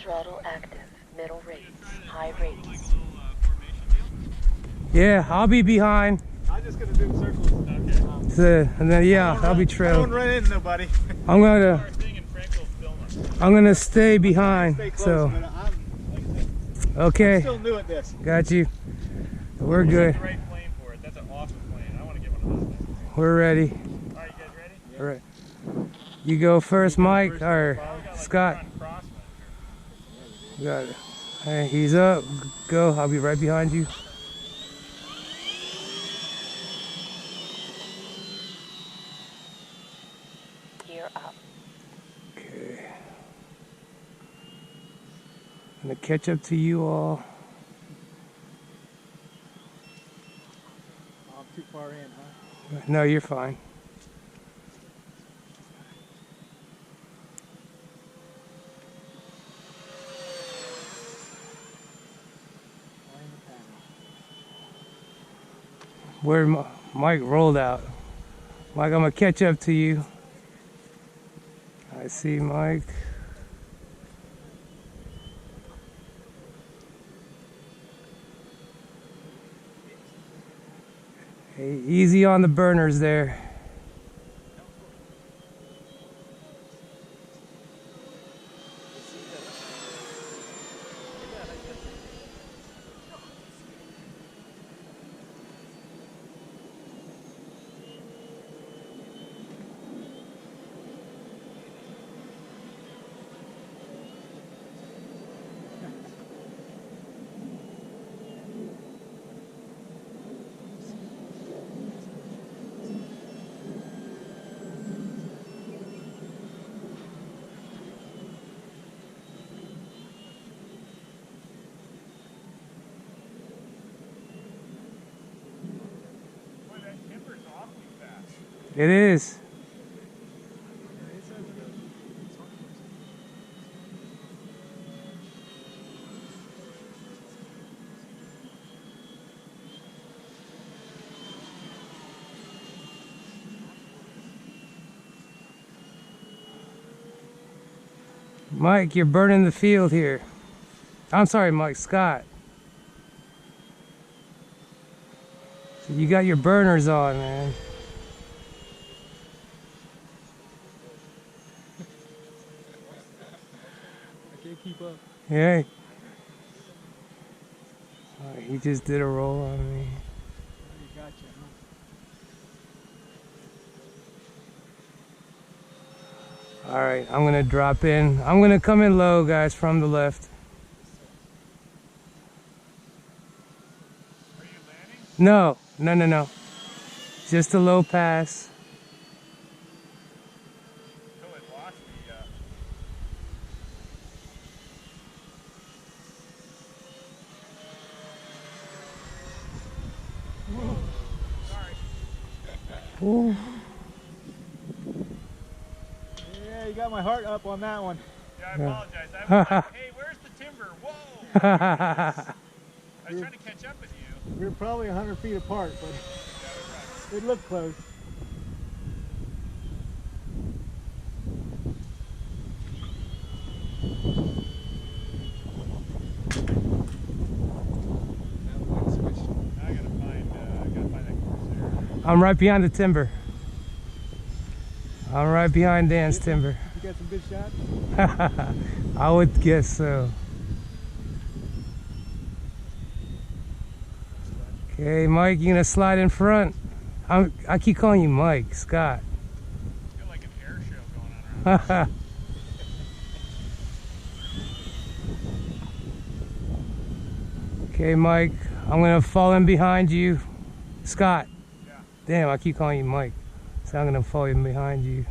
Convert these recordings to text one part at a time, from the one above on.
Throttle active. Middle rates. High rates. Yeah, I'll be behind. I'm just gonna do the circles. So, and then yeah, I'll be I trailing. don't run into nobody. I'm gonna stay behind. Stay close, So but I'm okay, still new at this. got you. We're good. The right plane for it. That's an awesome plane. I want to get one of those. We're ready. All right, you guys ready? All right. You go first, Mike or Scott. Got it. Hey, he's up. Go. I'll be right behind you. Gear up. Okay. I'm gonna catch up to you all. I'm too far in, huh? No, you're fine. Where Mike rolled out. Mike, I'm gonna catch up to you. I see Mike. Hey, easy on the burners there. It is. Mike, you're burning the field here. I'm sorry, Mike, Scott. So you got your burners on, man. Keep up. Yeah. He just did a roll on me. Gotcha, huh? All right, I'm gonna drop in. I'm gonna come in low, guys, from the left. Are you landing? No. Just a low pass. Until it lost the, Ooh. Yeah, you got my heart up on that one. Yeah, I apologize. I was like, hey, where's the timber? Whoa! I was trying to catch up with you. We were probably 100 feet apart, but it looked close. I gotta find that Corsair. I'm right behind the timber. I'm right behind Dan's timber. You got some good shots? I would guess so. Okay, Mike, you gonna slide in front? I keep calling you Mike, Scott. It's got like an air show going on around. Okay, Mike, I'm gonna fall in behind you. Scott. Yeah. Damn, I keep calling you Mike. So I'm gonna fall in behind you.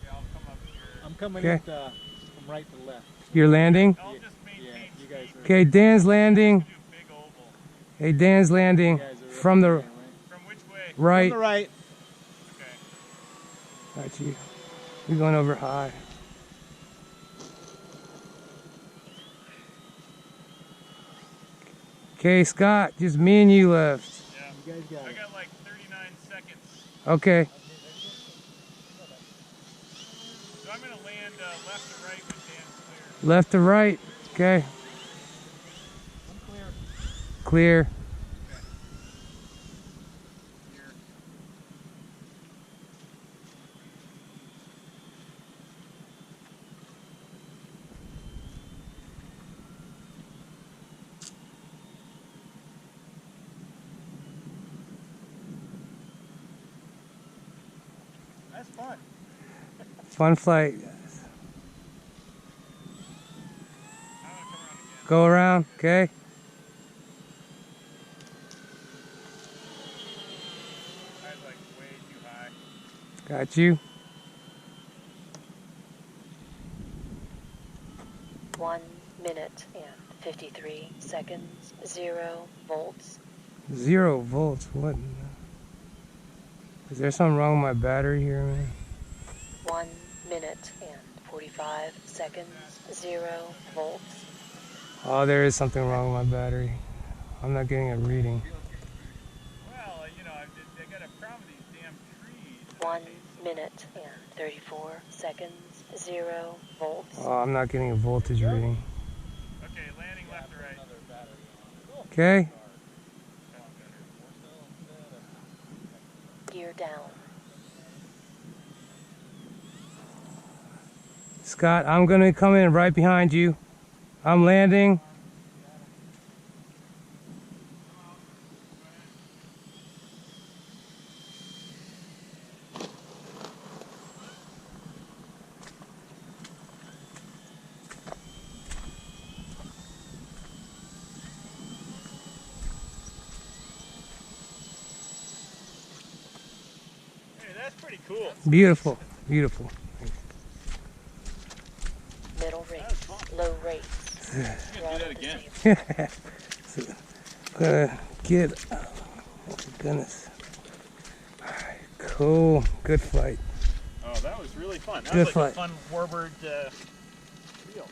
Yeah, I'll come up here. I'm coming Okay. in from right to left. You're landing? I'll just maintain Yeah, you guys are. Okay, Dan's landing. do a big oval. Hey, Dan's landing You guys are from the From which way? right. On the right. Okay. Got you. We're going over high. Okay, Scott, just me and you left. Yeah. You guys got I it. got like 39 seconds. Okay. So I'm going to land left to right with Dan clear. Left to right. Okay. I'm clear. Clear. Here. That's fun. Fun flight. I'm going to come around again. Go around. Okay. I was like way too high. Got you. 1 minute and 53 seconds. 0 volts. 0 volts. What? Is there something wrong with my battery here, man? 1 minute and 45 seconds. 0 volts. Oh, there is something wrong with my battery. I'm not getting a reading. Well, you know, I got a problem with these damn trees. 1 minute and 34 seconds. 0 volts. Oh, I'm not getting a voltage reading. Okay, landing left to right. Okay. Gear down. Scott, I'm going to come in right behind you. I'm landing. Hey, that's pretty cool. Beautiful. Beautiful. Middle rates. Low rates. You can do that again. Get. Oh my goodness. Alright, cool. Good flight. Oh, that was really fun. That Good was like flight. a fun warbird deal.